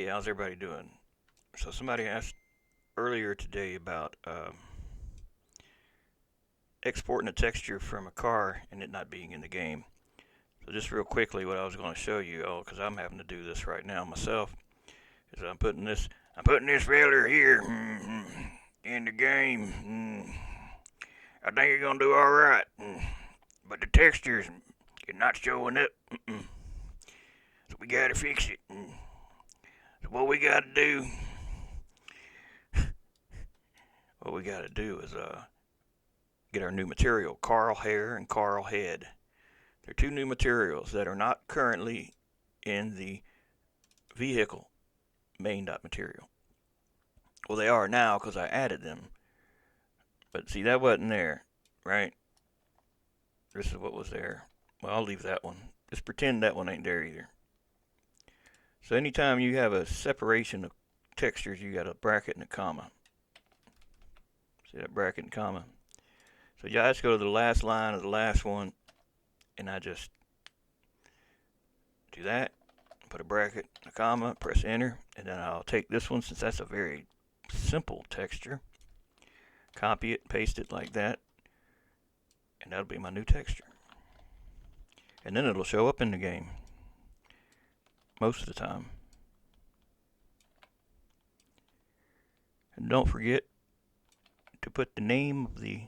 Hey, how's everybody doing? So somebody asked earlier today about exporting a texture from a car and it not being in the game. So just real quickly, what I was going to show you, because I'm having to do this right now myself, is I'm putting this feller here in the game. I think you're gonna do all right, but the textures are not showing up. So we gotta fix it. So what we gotta do is get our new material, Carl Hair and Carl Head. They're two new materials that are not currently in the vehicle main dot material. Well, they are now because I added them. But see, that wasn't there, right? This is what was there. Well, I'll leave that one. Just pretend that one ain't there either. So anytime you have a separation of textures, you got a bracket and a comma. See that bracket and comma? So you just go to the last line of the last one, and I just do that. Put a bracket, a comma, press enter, and then I'll take this one since that's a very simple texture. Copy it, paste it like that, and that'll be my new texture. And then it'll show up in the game most of the time. And don't forget to put the name of the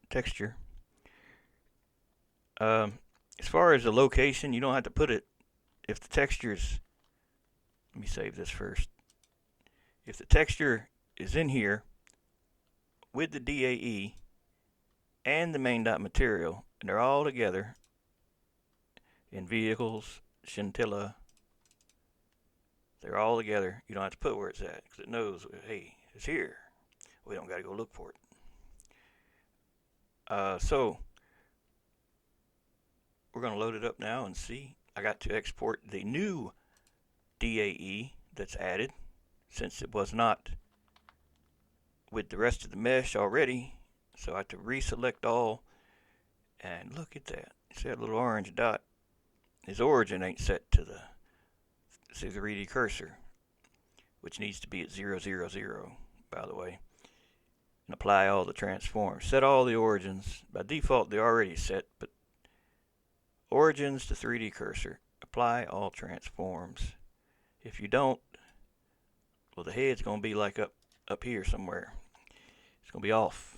texture. As far as the location, you don't have to put it if the texture's. Let me save this first. If the texture is in here with the DAE and the main dot material, and they're all together in vehicles, scintilla, they're all together. You don't have to put where it's at because it knows, hey, it's here. We don't got to go look for it. So we're going to load it up now and see. I got to export the new DAE that's added since it was not with the rest of the mesh already. So I have to reselect all, and look at that. See that little orange dot? His origin ain't set to the 3D cursor, which needs to be at 0, 0, 0, by the way. And apply all the transforms. Set all the origins. By default, they're already set, but origins to 3D cursor. Apply all transforms. If you don't, well, the head's going to be like up here somewhere. It's going to be off.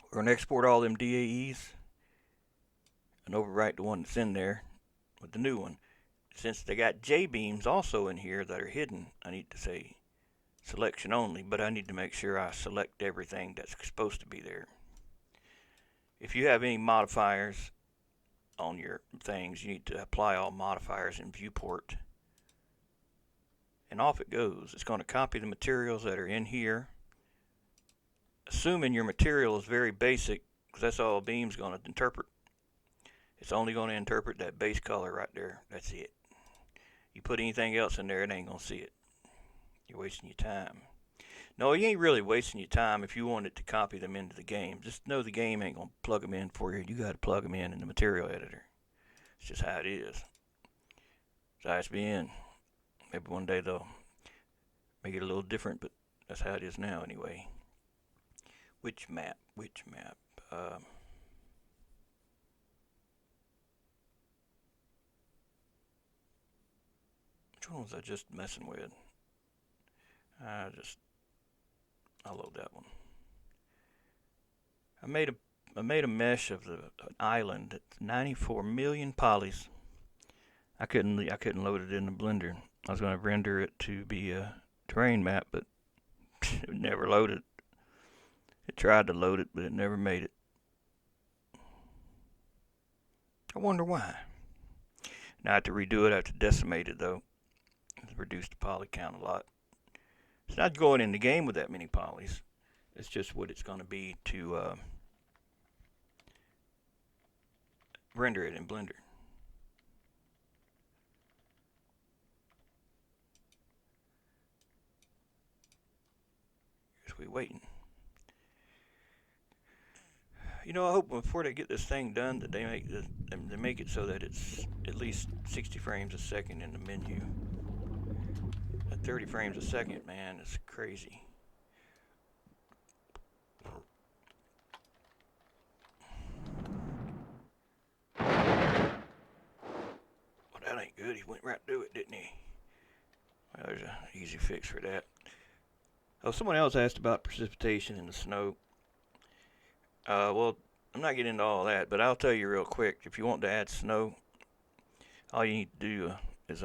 We're going to export all them DAEs and overwrite the one that's in there with the new one. Since they got J-beams also in here that are hidden, I need to say selection only, but I need to make sure I select everything that's supposed to be there. If you have any modifiers on your things, you need to apply all modifiers in viewport. And off it goes. It's going to copy the materials that are in here. Assuming your material is very basic, because that's all Beam's going to interpret. It's only going to interpret that base color right there. That's it. You put anything else in there, it ain't going to see it. You're wasting your time. No, you ain't really wasting your time if you want it to copy them into the game. Just know the game ain't going to plug them in for you. You got to plug them in the material editor. It's just how it is. It's ISBN. Maybe one day they'll make it a little different, but that's how it is now anyway. Which map? Which one was I just messing with? I'll load that one. I made a mesh of an island that's 94 million polys. I couldn't load it in the Blender. I was going to render it to be a terrain map, but it never loaded. It tried to load it, but it never made it. I wonder why. Now I have to redo it. I have to decimate it though. It's reduced the poly count a lot. It's not going in the game with that many polys. It's just what it's going to be to render it in Blender. Guess we're waiting. You know, I hope before they get this thing done that they make it so that it's at least 60 frames a second in the menu. 30 frames a second, man. It's crazy. Well, that ain't good. He went right through it, didn't he? Well, there's an easy fix for that. Oh, someone else asked about precipitation in the snow. Well, I'm not getting into all that, but I'll tell you real quick. If you want to add snow, all you need to do is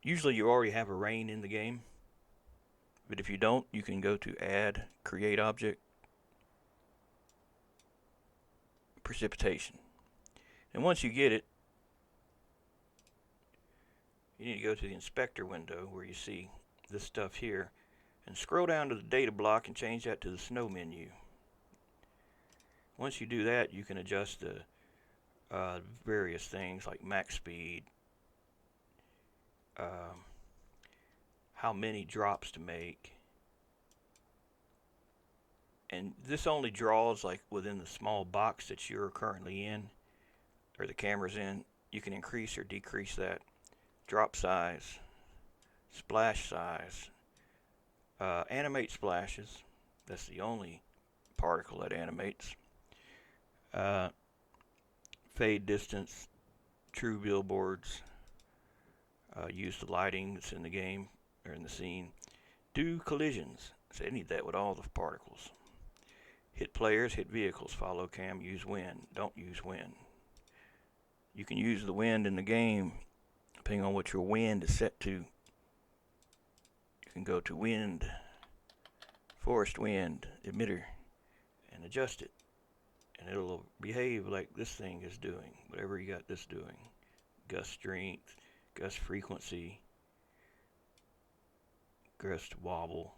usually you already have a rain in the game, but if you don't, you can go to Add, Create Object, Precipitation. And once you get it, you need to go to the Inspector window where you see this stuff here, and scroll down to the data block and change that to the snow menu. Once you do that, you can adjust the various things like max speed, how many drops to make, and this only draws like within the small box that you're currently in or the camera's in. You can increase or decrease that drop size, splash size, animate splashes. That's the only particle that animates. Fade distance, true billboards, use the lighting that's in the game or in the scene. Do collisions. So I need that with all the particles. Hit players, hit vehicles, follow cam, use wind. Don't use wind. You can use the wind in the game depending on what your wind is set to. You can go to wind, forest wind, emitter, and adjust it. And it'll behave like this thing is doing, whatever you got this doing. Gust strength, gust frequency, gust wobble.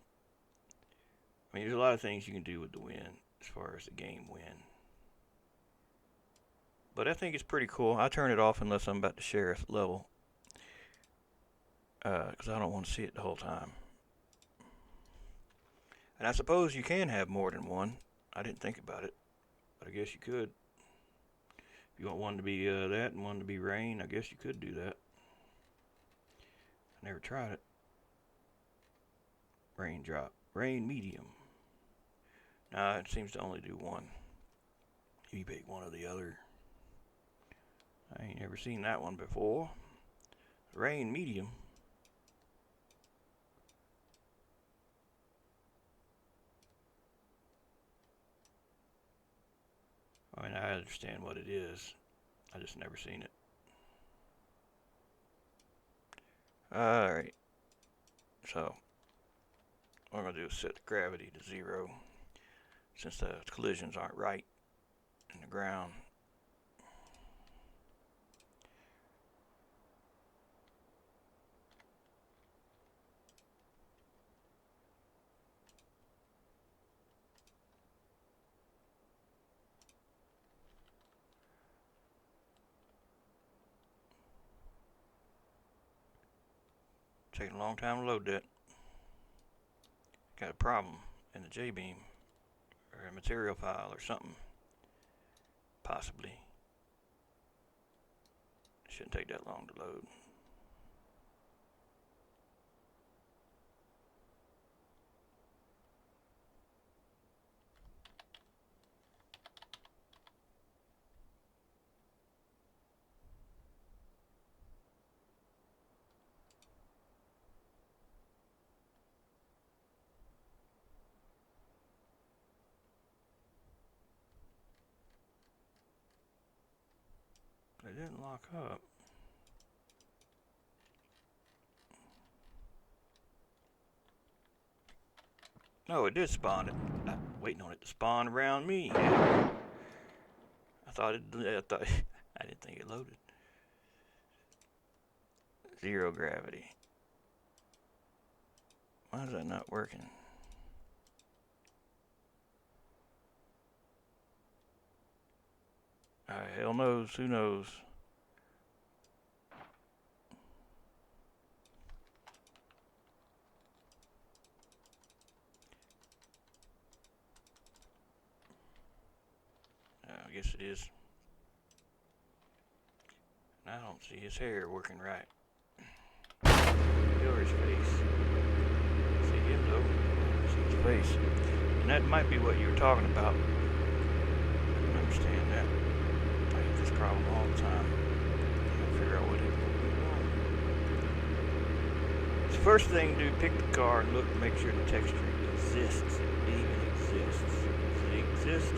I mean, there's a lot of things you can do with the wind as far as the game wind. But I think it's pretty cool. I turn it off unless I'm about to share a level, because I don't want to see it the whole time. And I suppose you can have more than one. I didn't think about it, but I guess you could. If you want one to be that and one to be rain, I guess you could do that. I never tried it. Raindrop, rain medium. Nah, it seems to only do one. You pick one or the other. I ain't never seen that one before. Rain medium. I mean, I understand what it is. I just never seen it. Alright. So, what I'm going to do is set the gravity to 0. Since the collisions aren't right in the ground. Taking a long time to load that. Got a problem in the J-beam or a material file or something. Possibly. Shouldn't take that long to load. It didn't lock up. No, it did spawn it. I'm waiting on it to spawn around me. I thought I didn't think it loaded. 0 gravity. Why is that not working? Hell knows. Who knows? I guess it is. I don't see his hair working right. Or his face. See him though. See his face. And that might be what you were talking about. I can understand that. I have this problem all the time. I can't figure out what it is. So first thing do, pick the car and look and make sure the texture exists. It even exists. Does it exist?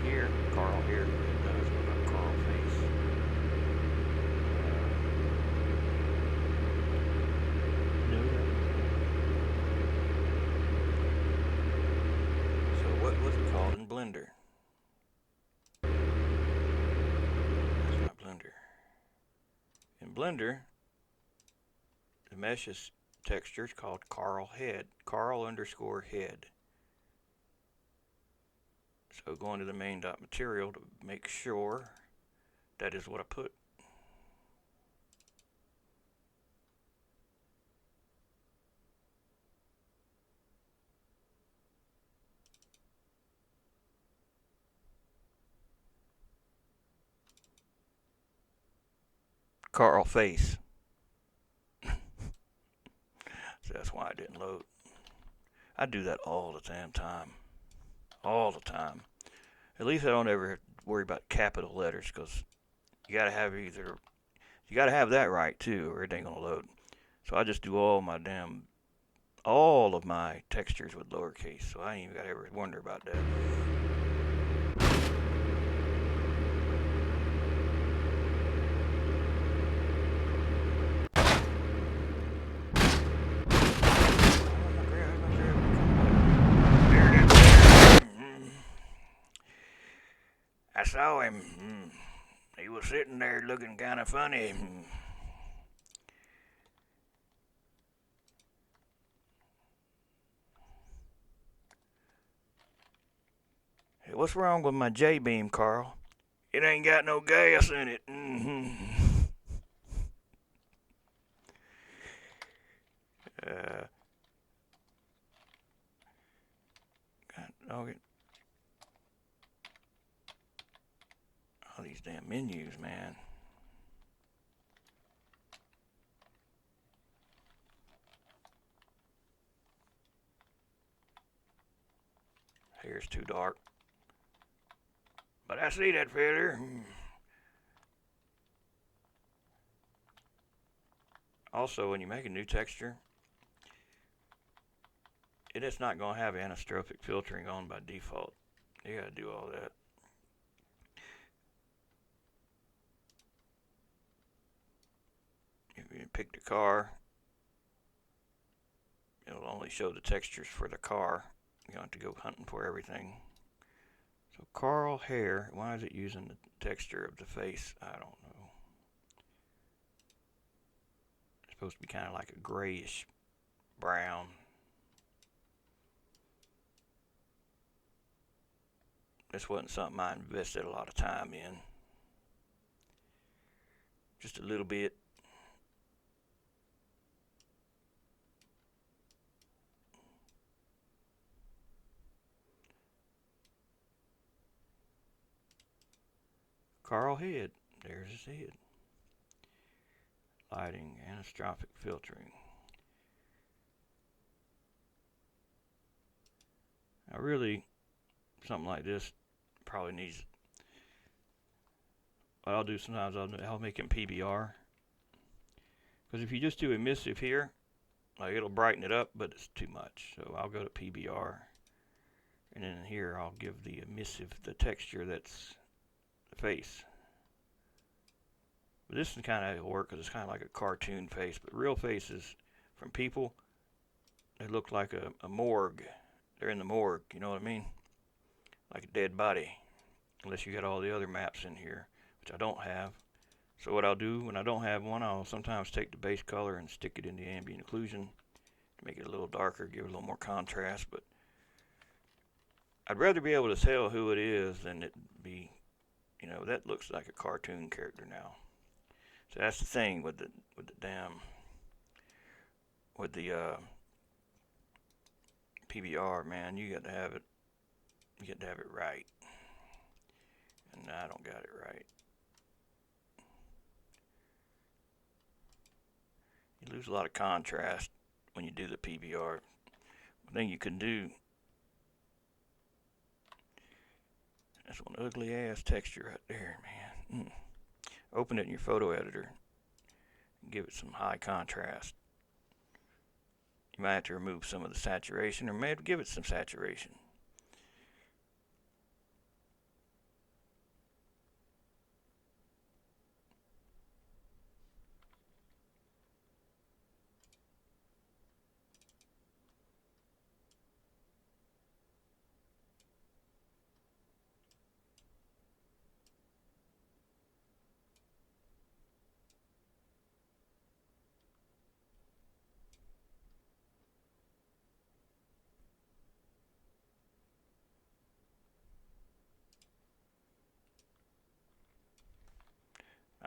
Here, Carl here. It does. What about Carl face? No. So what was it called in Blender? That's not Blender. In Blender, the mesh's texture is called Carl head. Carl underscore head. So go into the main dot material to make sure that is what I put. Carl face. So that's why it didn't load. I do that all the damn time. All the time. At least I don't ever worry about capital letters because you gotta have that right too, or it ain't gonna load. So I just do all of my textures with lowercase, so I ain't even gotta ever wonder about that. I saw him. He was sitting there looking kind of funny. Hey, what's wrong with my J-beam, Carl? It ain't got no gas in it. God, all these damn menus, man. Hair's too dark. But I see that feather. Also, when you make a new texture, it is not going to have anisotropic filtering on by default. You got to do all that. If you pick the car, it'll only show the textures for the car. You don't have to go hunting for everything. So Carl hair, why is it using the texture of the face? I don't know. It's supposed to be kind of like a grayish brown. This wasn't something I invested a lot of time in. Just a little bit. Carl head. There's his head. Lighting, anisotropic filtering. Now really, something like this probably needs, what I'll do sometimes, I'll make it PBR. Because if you just do emissive here, like it'll brighten it up, but it's too much. So I'll go to PBR. And then here I'll give the emissive the texture that's the face. But this is kind of work because it's kind of like a cartoon face. But real faces from people, they look like a morgue. They're in the morgue, you know what I mean? Like a dead body. Unless you got all the other maps in here, which I don't have. So what I'll do when I don't have one, I'll sometimes take the base color and stick it in the ambient occlusion to make it a little darker, give it a little more contrast. But I'd rather be able to tell who it is than it be, that looks like a cartoon character now. So that's the thing with the PBR, man. You got to have it. You got to have it right, and I don't got it right. lose a lot of contrast when you do the PBR. One thing you can do, that's one ugly ass texture right there, man. Open it in your photo editor and give it some high contrast. You might have to remove some of the saturation, or maybe give it some saturation.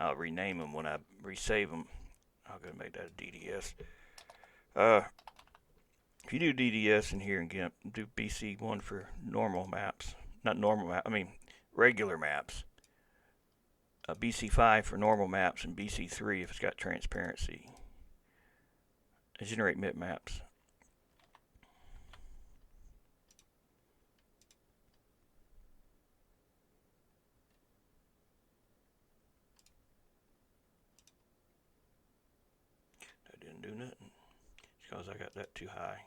I'll rename them when I resave them. I'll go make that a DDS. If you do DDS in here and do BC1 for normal maps, not normal map, I mean regular maps. BC5 for normal maps and BC3 if it's got transparency. Generate bitmaps. That didn't do nothing. It's because I got that too high.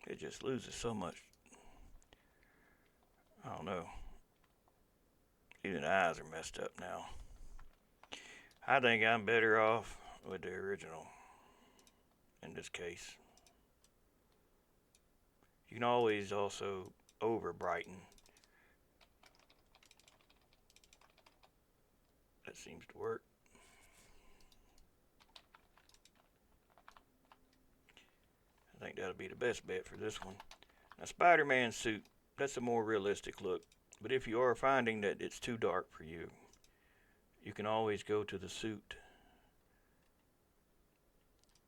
It just loses so much. I don't know. Even the eyes are messed up now. I think I'm better off with the original in this case. You can always also over brighten. That seems to work. I think that'll be the best bet for this one. Now, Spider-Man suit, that's a more realistic look. But if you are finding that it's too dark for you, you can always go to the suit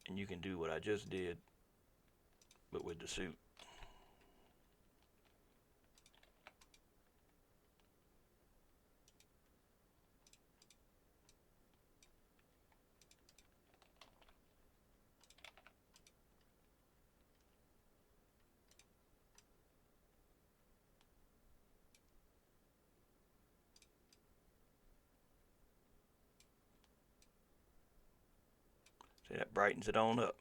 and you can do what I just did, but with the suit. See, that brightens it on up,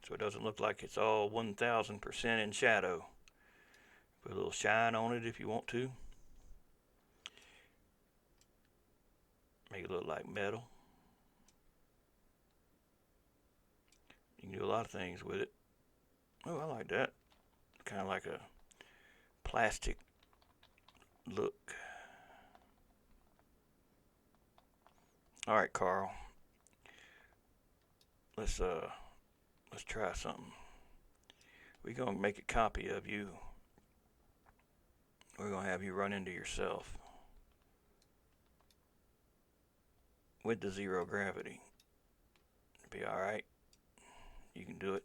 so it doesn't look like it's all 1000% in shadow. Put a little shine on it if you want to. Make it look like metal. You can do a lot of things with it. Oh, I like that. Kind of like a plastic look. All right, Carl. Let's try something. We're gonna make a copy of you. We're gonna have you run into yourself with the zero gravity. It'll be all right. You can do it.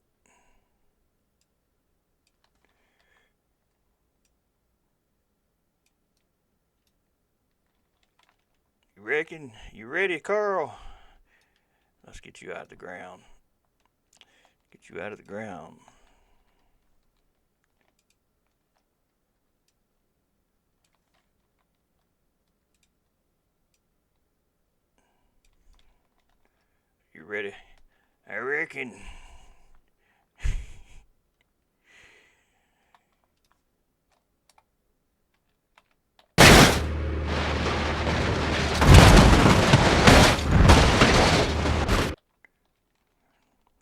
You reckon? You ready, Carl? Let's get you out of the ground. Get you out of the ground. You ready? I reckon.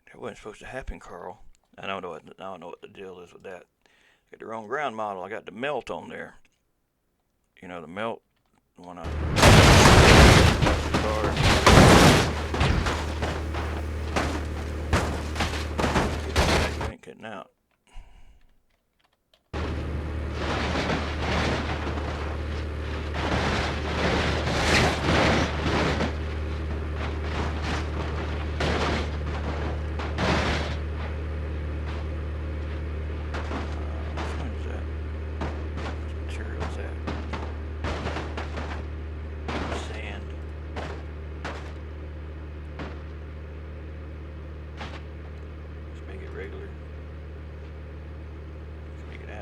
That wasn't supposed to happen, Carl. I don't know what the deal is with that. I got the wrong ground model. I got the melt on there. You know, the melt when I you ain't getting out.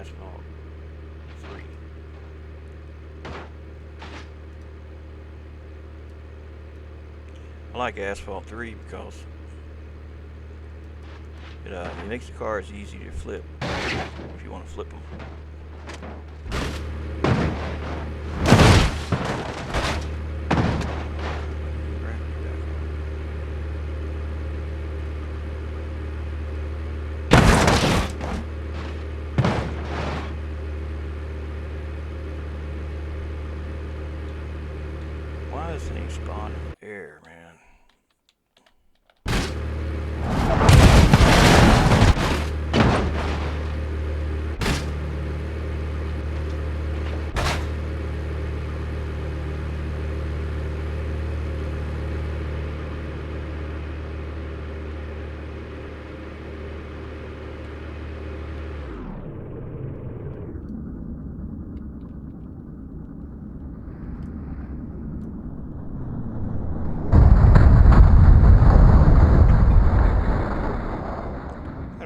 asphalt 3. I like asphalt 3 because it makes the cars easy to flip if you want to flip them. Why is this thing spawning air, man?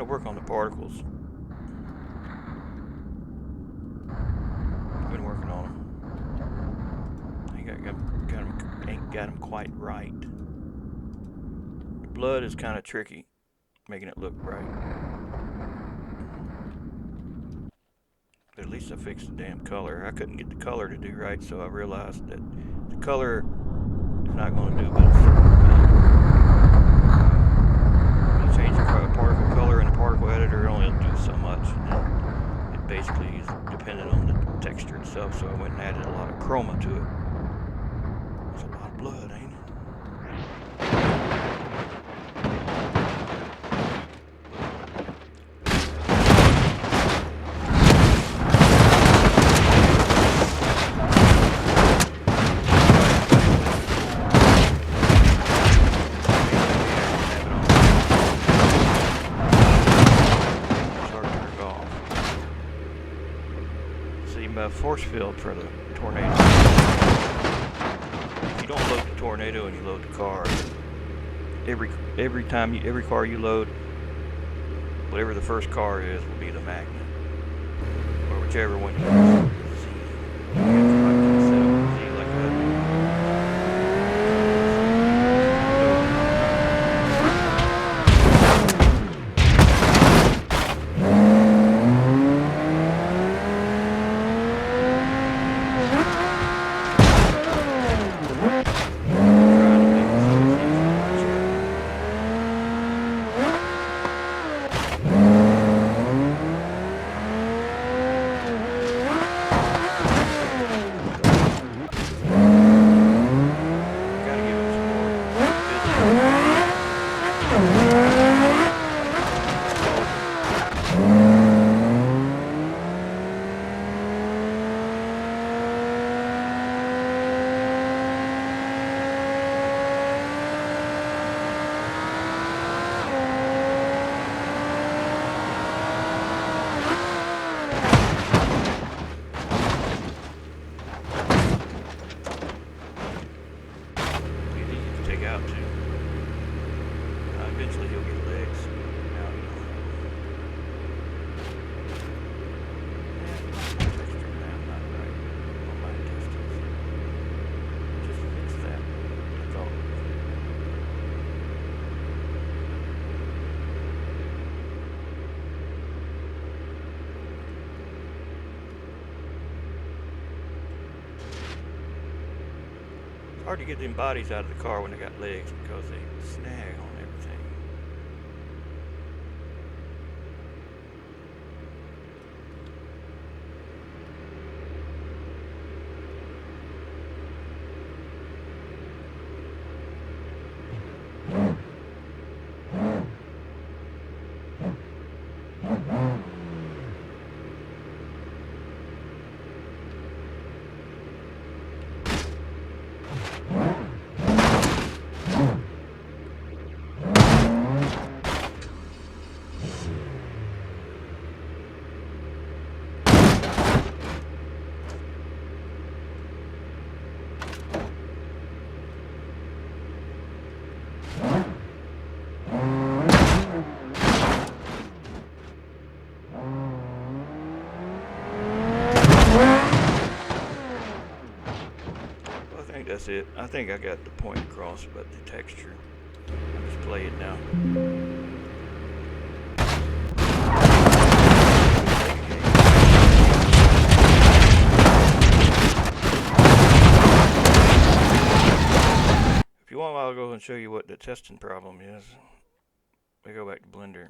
Work on the particles. I've been working on them. Ain't got them quite right. The blood is kind of tricky, making it look right. But at least I fixed the damn color. I couldn't get the color to do right, so I realized that the color is not going to do but a certain amount. Change the particle color in the particle editor, it only do so much. And it basically is dependent on the texture itself, so I went and added a lot of chroma to it. There's a lot of blood, ain't it? Force field for the tornado. If you don't load the tornado and you load the car, every car you load, whatever the first car is will be the magnet, or whichever one you use. Hard to get them bodies out of the car when they got legs because they snag on everything. that's it. I think I got the point across, but the texture. I'll just play it now. If you want, I'll go and show you what the testing problem is. We go back to Blender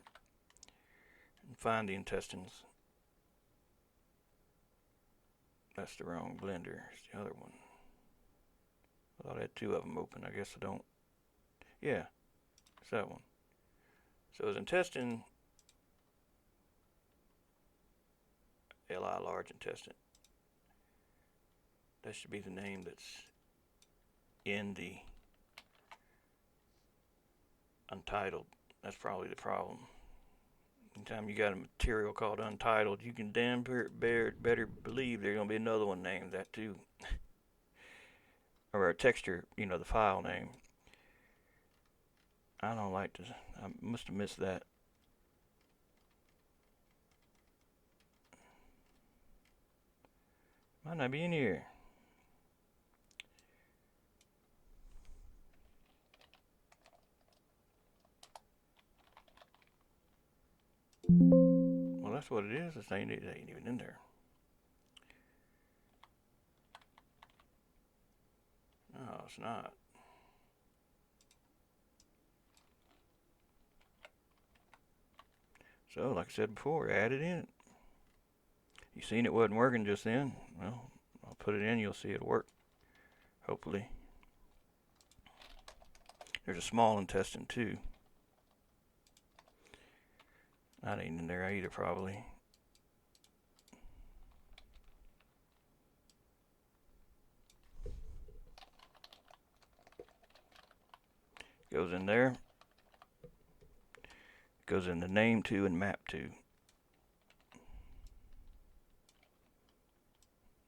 and find the intestines. That's the wrong Blender. It's the other one. I thought I had two of them open. I guess I don't. Yeah, it's that one. So it's intestine, Li, large intestine. That should be the name that's in the untitled. That's probably the problem. Anytime you got a material called untitled, you can damn better believe there's going to be another one named that too. Or a texture, the file name. I don't like to. I must have missed that. Might not be in here. Well, that's what it is. It ain't even in there. No, it's not. So, like I said before, add it in. You seen it wasn't working just then? Well, I'll put it in. You'll see it work. Hopefully. There's a small intestine too. That ain't in there either, probably. Goes in there. Goes in the name to and map to.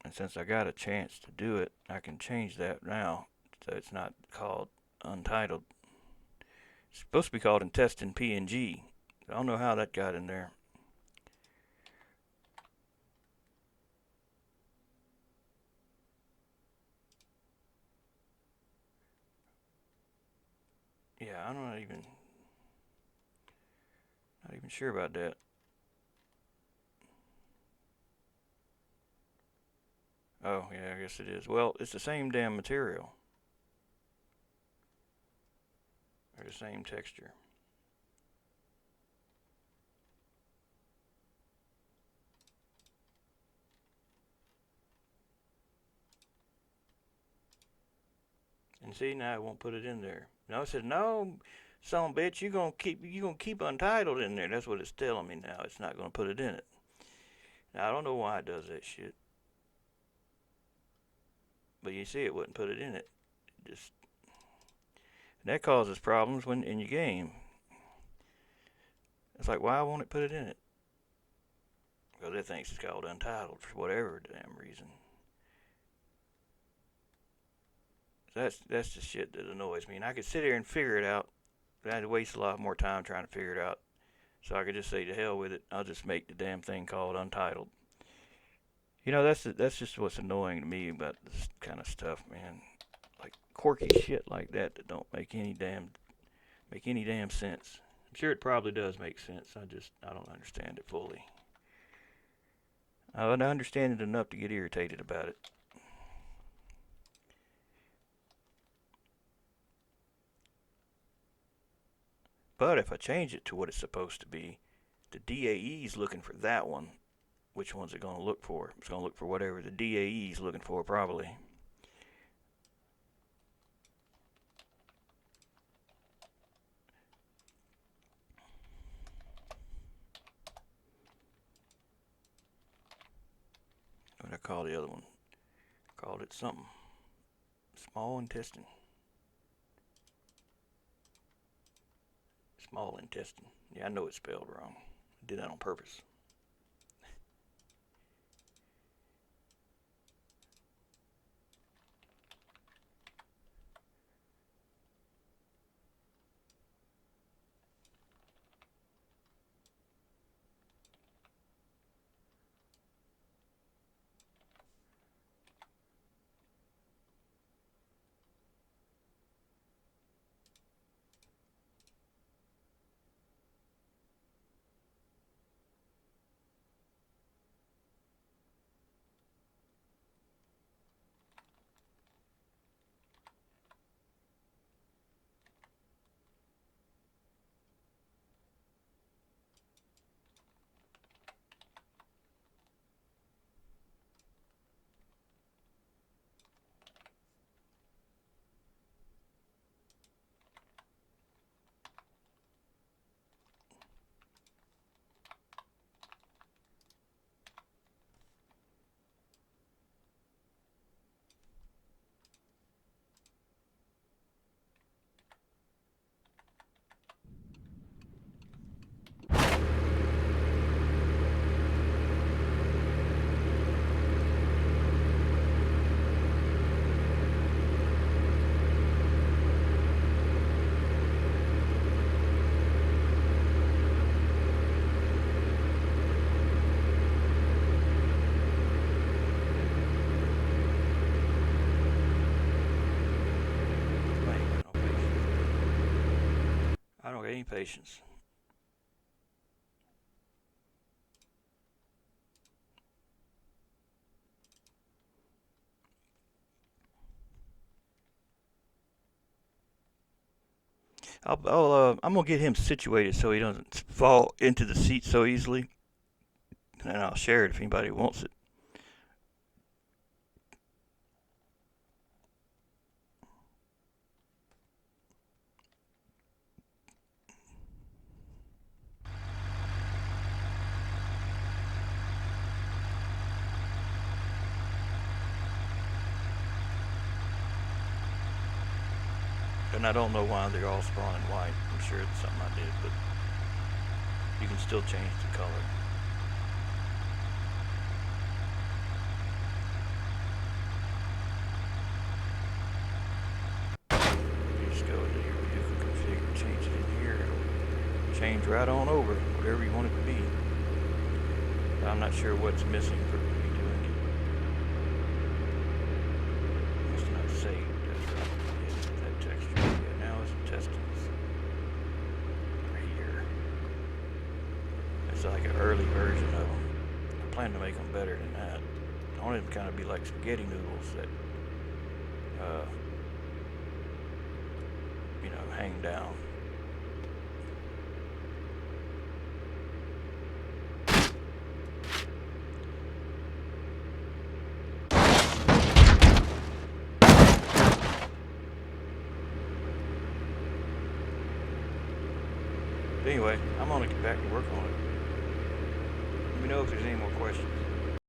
And since I got a chance to do it, I can change that now so it's not called untitled. It's supposed to be called intestine PNG. I don't know how that got in there. Yeah, I'm not even sure about that. Oh, yeah, I guess it is. Well, it's the same damn material. Or the same texture. And see, now it won't put it in there. No, I said, no, son of a bitch, you gonna keep untitled in there. That's what it's telling me now. It's not gonna put it in it. Now I don't know why it does that shit. But you see, it wouldn't put it in it. Just that causes problems when in your game. It's like, why won't it put it in it? Because it thinks it's called untitled for whatever damn reason. That's the shit that annoys me. And I could sit here and figure it out, but I'd waste a lot more time trying to figure it out. So I could just say to hell with it. I'll just make the damn thing called untitled. That's just what's annoying to me about this kind of stuff, man. Like quirky shit like that don't make any damn sense. I'm sure it probably does make sense. I don't understand it fully. I understand it enough to get irritated about it. But if I change it to what it's supposed to be, the DAE is looking for that one. Which one's it going to look for? It's going to look for whatever the DAE is looking for, probably. What did I call the other one? I called it something. Small intestine. Small intestine. Yeah, I know it's spelled wrong. I did that on purpose. don't got any patience. I'm gonna get him situated so he doesn't fall into the seat so easily, and I'll share it if anybody wants it. And I don't know why they're all spawning white. I'm sure it's something I did, but you can still change the color. You just go into your vehicle configure, change it in here. It'll change right on over, whatever you want it to be. I'm not sure what's missing for me doing it. Must not saved. That's right. Yeah, that texture. Yeah, now it's testing. Here. It's like an early version of them. I plan to make them better than that. I want them to kind of be like spaghetti noodles that, hang down. But anyway, I'm gonna get back to work on it. Let me know if there's any more questions.